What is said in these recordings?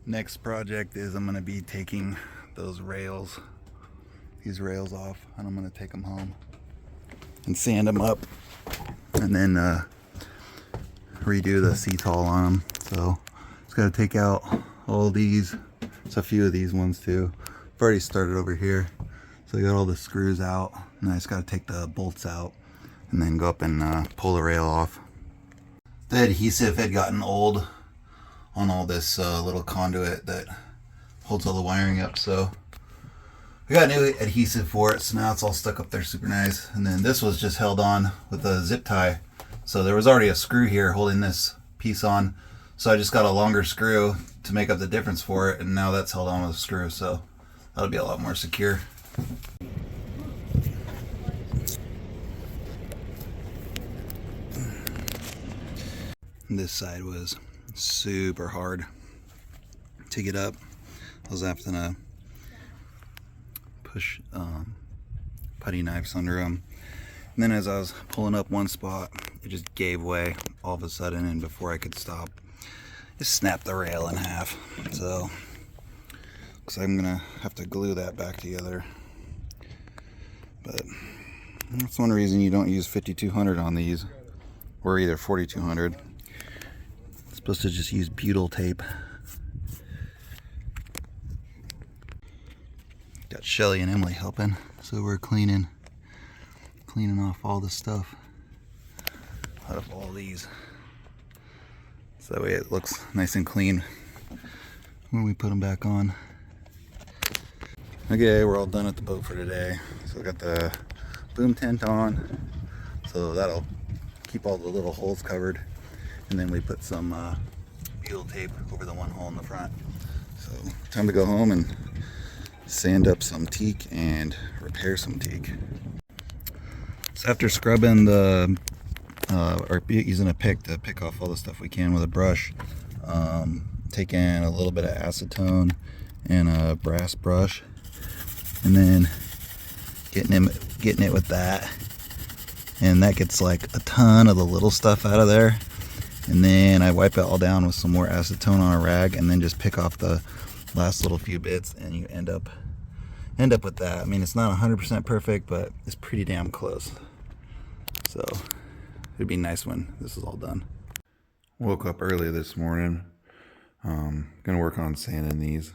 Next project is I'm going to be taking these rails off, and I'm going to take them home and sand them up, and then redo the Cetol on them. So just got to take out all these. It's a few of these ones too. I've already started over here. So I got all the screws out, and I just got to take the bolts out and then go up and pull the rail off. The adhesive had gotten old on all this little conduit that holds all the wiring up, so I got new adhesive for it, so now it's all stuck up there super nice. And then this was just held on with a zip tie, so there was already a screw here holding this piece on, so I just got a longer screw to make up the difference for it, and now that's held on with a screw, so that'll be a lot more secure. This side was super hard to get up. I was having to push putty knives under them, and then as I was pulling up one spot, it just gave way all of a sudden, and before I could stop, it snapped the rail in half. So looks like I'm gonna have to glue that back together, but that's one reason you don't use 5200 on these, or either 4200. Supposed to just use butyl tape. Got Shelly and Emily helping, so we're cleaning off all the stuff out of all these, so that way it looks nice and clean when we put them back on. Okay, we're all done at the boat for today. So I got the boom tent on, so that'll keep all the little holes covered. And then we put some butyl tape over the one hole in the front. So time to go home and sand up some teak and repair some teak. So after scrubbing the, or using a pick to pick off all the stuff we can with a brush, taking a little bit of acetone and a brass brush, and then getting it with that, and that gets like a ton of the little stuff out of there. And then I wipe it all down with some more acetone on a rag, and then just pick off the last little few bits, and you end up with that. I mean, it's not 100% perfect, but it's pretty damn close. So it'd be nice when this is all done. Woke up early this morning. Gonna work on sanding these.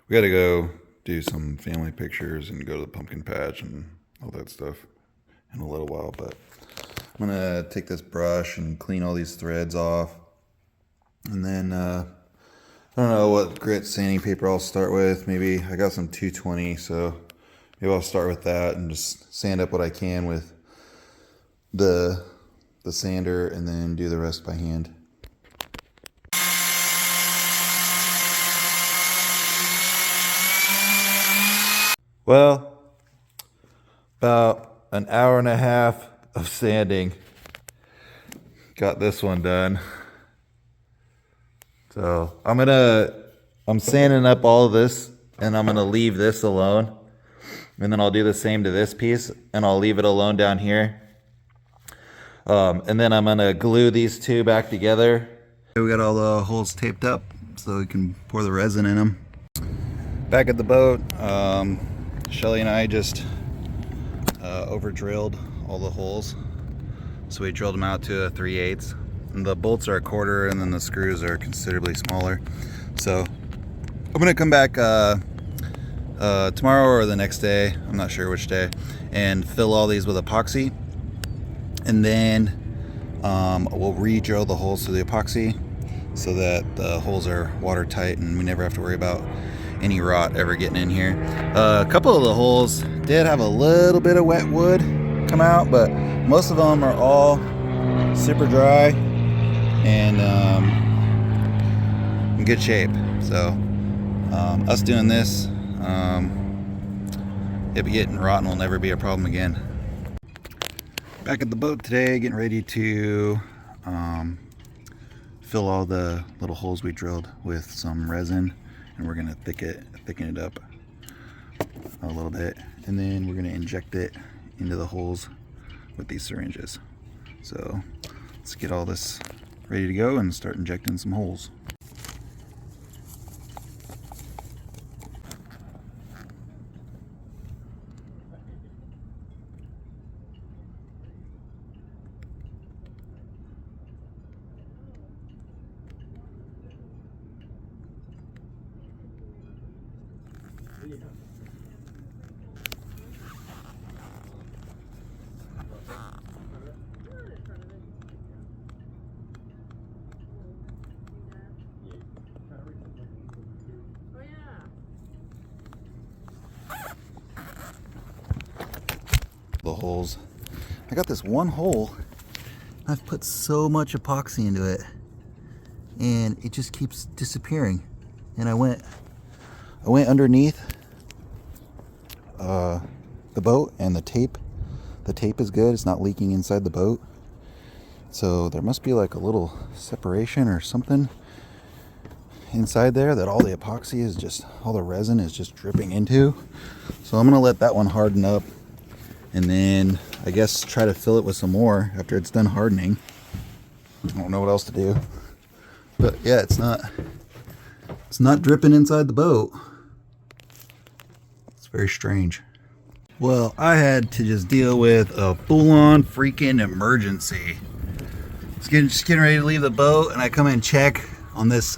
We gotta go do some family pictures and go to the pumpkin patch and all that stuff in a little while, but I'm gonna take this brush and clean all these threads off, and then I don't know what grit sanding paper I'll start with. Maybe I got some 220, so maybe I'll start with that and just sand up what I can with the sander, and then do the rest by hand. Well, about an hour and a half of sanding. Got this one done. So I'm sanding up all of this, and I'm gonna leave this alone. And then I'll do the same to this piece, and I'll leave it alone down here. And then I'm gonna glue these two back together. We got all the holes taped up so we can pour the resin in them. Back at the boat, Shelly and I just over drilled all the holes, so we drilled them out to a 3/8, and the bolts are a 1/4, and then the screws are considerably smaller. So I'm gonna come back tomorrow or the next day, I'm not sure which day, and fill all these with epoxy, and then we'll re-drill the holes through the epoxy so that the holes are watertight and we never have to worry about any rot ever getting in here. A couple of the holes did have a little bit of wet wood come out, but most of them are all super dry and in good shape. So us doing this, it getting rotten will never be a problem again. Back at the boat today, getting ready to fill all the little holes we drilled with some resin, and we're gonna thicken it up a little bit, and then we're gonna inject it into the holes with these syringes. So let's get all this ready to go and start injecting some holes. The holes. I got this one hole. I've put so much epoxy into it, and it just keeps disappearing. And I went underneath the boat, and the tape is good. It's not leaking inside the boat. So there must be like a little separation or something inside there that all the epoxy is just, all the resin is just dripping into. So I'm gonna let that one harden up, and then I guess try to fill it with some more after it's done hardening. I don't know what else to do. But yeah, it's not dripping inside the boat. It's very strange. Well, I had to just deal with a full-on freaking emergency. Just getting ready to leave the boat, and I come and check on this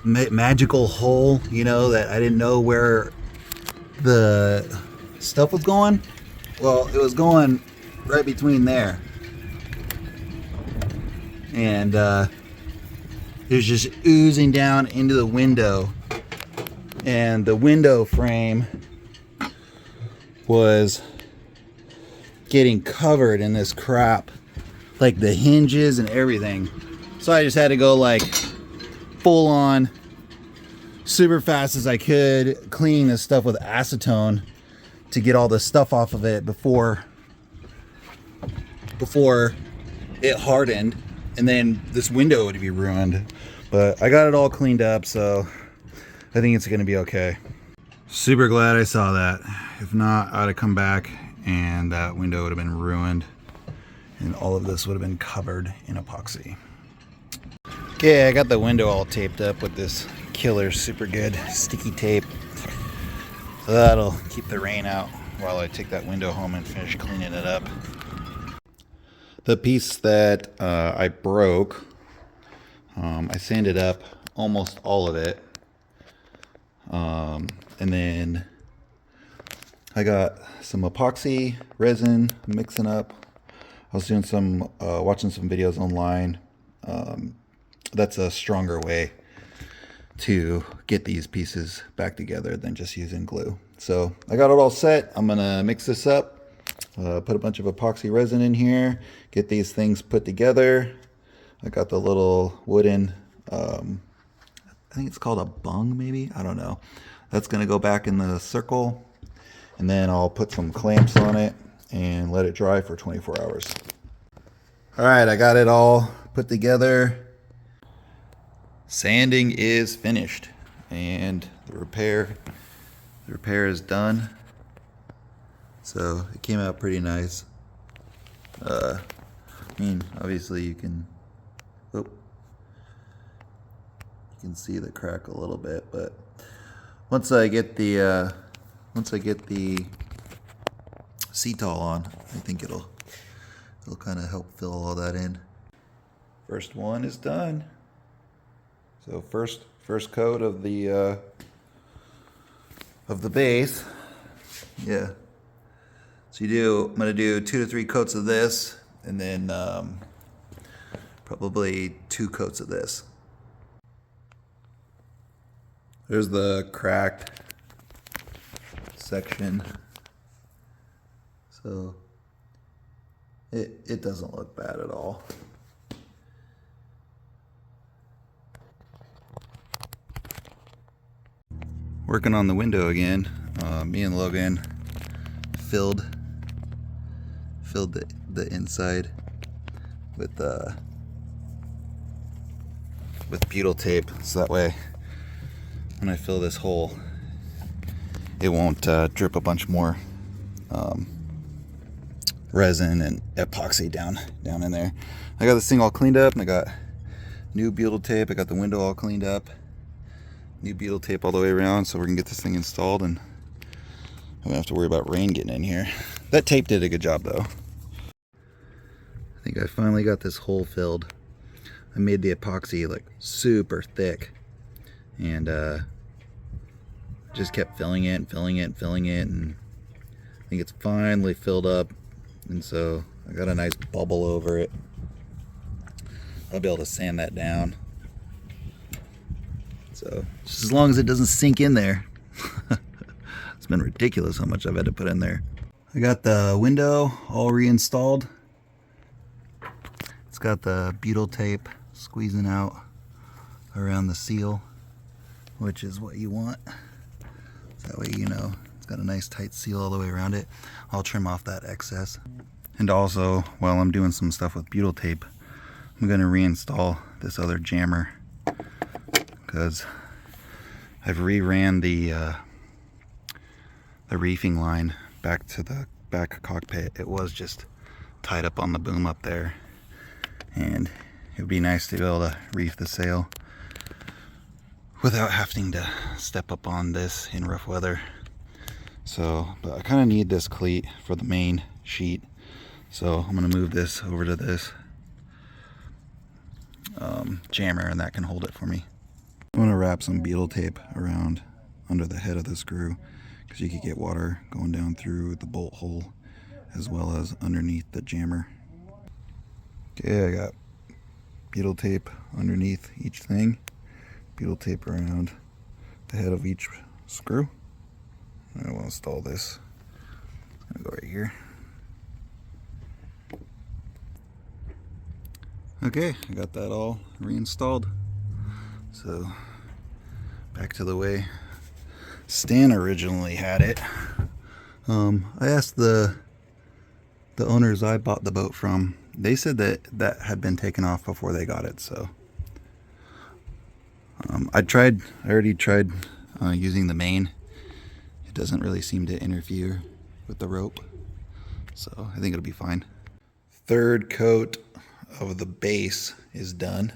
magical hole, you know, that I didn't know where the stuff was going. Well, it was going right between there, and it was just oozing down into the window, and the window frame was getting covered in this crap, like the hinges and everything. So I just had to go like full on, super fast as I could, cleaning this stuff with acetone to get all the stuff off of it before it hardened, and then this window would be ruined. But I got it all cleaned up, so I think it's gonna be okay. Super glad I saw that. If not, I'd have come back and that window would have been ruined, and all of this would have been covered in epoxy. Okay, I got the window all taped up with this killer super good sticky tape. So that'll keep the rain out while I take that window home and finish cleaning it up. The piece that I broke, I sanded up almost all of it. And then I got some epoxy resin mixing up. I was doing some, watching some videos online. That's a stronger way to get these pieces back together than just using glue. So I got it all set. I'm gonna mix this up, put a bunch of epoxy resin in here, get these things put together. I got the little wooden, I think it's called a bung maybe, I don't know. That's gonna go back in the circle, and then I'll put some clamps on it and let it dry for 24 hours. All right, I got it all put together. Sanding is finished, and the repair is done. So it came out pretty nice. I mean, obviously you can see the crack a little bit, but once I get the Cetol on, I think it'll kind of help fill all that in. First one is done. So first coat of the base. Yeah. So I'm gonna do 2 to 3 coats of this, and then probably 2 coats of this. There's the cracked section. So it doesn't look bad at all. Working on the window again. Me and Logan filled the inside with butyl tape, so that way when I fill this hole, it won't drip a bunch more resin and epoxy down in there. I got this thing all cleaned up, and I got new butyl tape. I got the window all cleaned up. New butyl tape all the way around, so we're gonna get this thing installed, and I don't have to worry about rain getting in here. That tape did a good job though. I think I finally got this hole filled. I made the epoxy like super thick, and just kept filling it and filling it and filling it, and I think it's finally filled up, and so I got a nice bubble over it. I'll be able to sand that down. So just as long as it doesn't sink in there. It's been ridiculous how much I've had to put in there. I got the window all reinstalled. It's got the butyl tape squeezing out around the seal, which is what you want. That way you know it's got a nice tight seal all the way around it. I'll trim off that excess. And also, while I'm doing some stuff with butyl tape, I'm going to reinstall this other jammer, because I've reran the reefing line back to the back cockpit. It was just tied up on the boom up there, and it would be nice to be able to reef the sail without having to step up on this in rough weather. So, but I kind of need this cleat for the main sheet, so I'm going to move this over to this jammer, and that can hold it for me. I'm going to wrap some butyl tape around under the head of the screw, because you could get water going down through the bolt hole as well as underneath the jammer. Okay, I got butyl tape underneath each thing, butyl tape around the head of each screw. I will install this. I'm gonna go right here. Okay, I got that all reinstalled. So back to the way Stan originally had it. I asked the owners I bought the boat from. They said that had been taken off before they got it. So I already tried using the main. It doesn't really seem to interfere with the rope, so I think it'll be fine. Third coat of the base is done.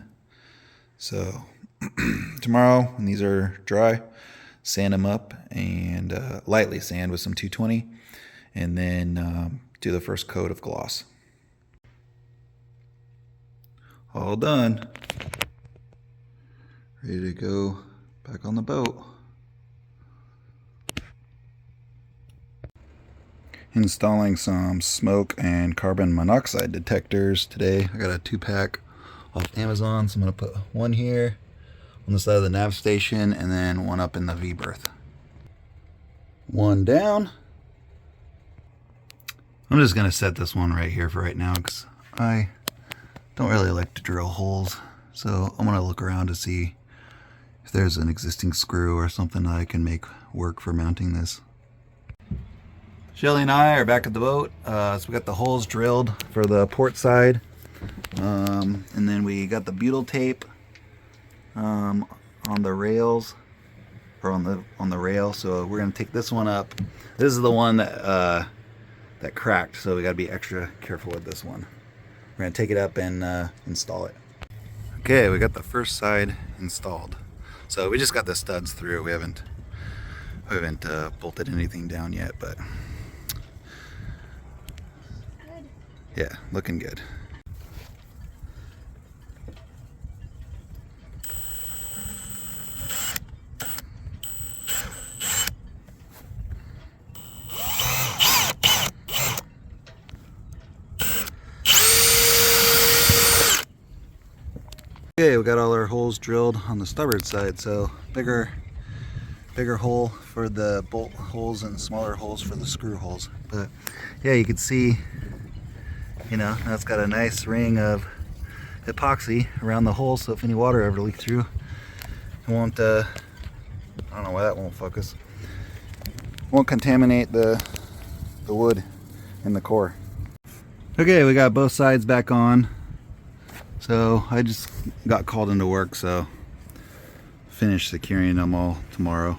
So tomorrow, when these are dry, sand them up and lightly sand with some 220, and then do the first coat of gloss. All done. Ready to go back on the boat. Installing some smoke and carbon monoxide detectors today. I got a 2-pack off Amazon, so I'm going to put one here on the side of the nav station and then one up in the V-berth. One down. I'm just going to set this one right here for right now because I don't really like to drill holes. So I'm going to look around to see if there's an existing screw or something that I can make work for mounting this. Shelly and I are back at the boat. So we got the holes drilled for the port side. And then we got the butyl tape on the rails, or on the rail. So we're gonna take this one up. This is the one that cracked, so we gotta be extra careful with this one. We're gonna take it up and install it. Okay, we got the first side installed. So we just got the studs through. We haven't bolted anything down yet, but yeah, looking good. Okay, we got all our holes drilled on the starboard side, so bigger hole for the bolt holes and smaller holes for the screw holes. But yeah, you can see, you know, that's got a nice ring of epoxy around the hole, so if any water ever leaks through, it won't, I don't know why that won't focus, won't contaminate the wood in the core. Okay, we got both sides back on. So I just got called into work, so finish securing them all tomorrow.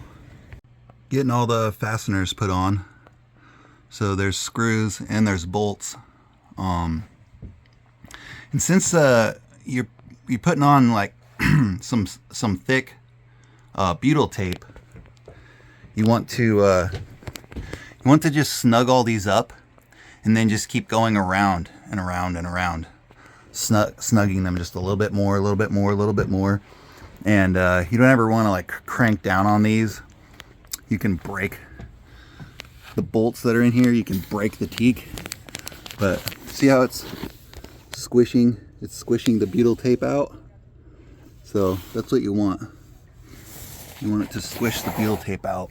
Getting all the fasteners put on. So there's screws and there's bolts. And since you're putting on like some thick butyl tape, you want to just snug all these up and then just keep going around and around and around. Snugging them just a little bit more, a little bit more, a little bit more. And you don't ever want to like crank down on these, you can break the bolts that are in here. You can break the teak, but see how it's squishing? It's squishing the butyl tape out. So that's what you want. You want it to squish the butyl tape out.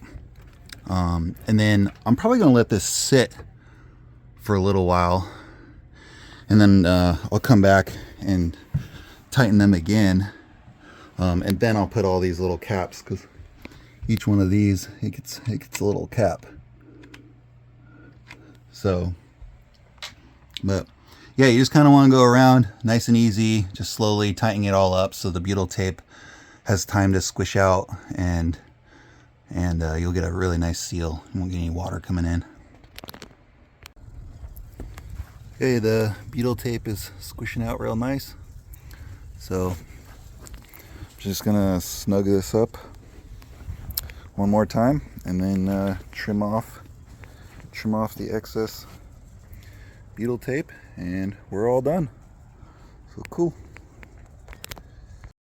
And then I'm probably gonna let this sit for a little while, and then I'll come back and tighten them again. And then I'll put all these little caps, because each one of these, it gets a little cap. So, but yeah, you just kind of want to go around nice and easy, just slowly tightening it all up so the butyl tape has time to squish out, and you'll get a really nice seal. You won't get any water coming in. Okay, the butyl tape is squishing out real nice. So just gonna snug this up one more time, and then trim off the excess butyl tape, and we're all done. So cool.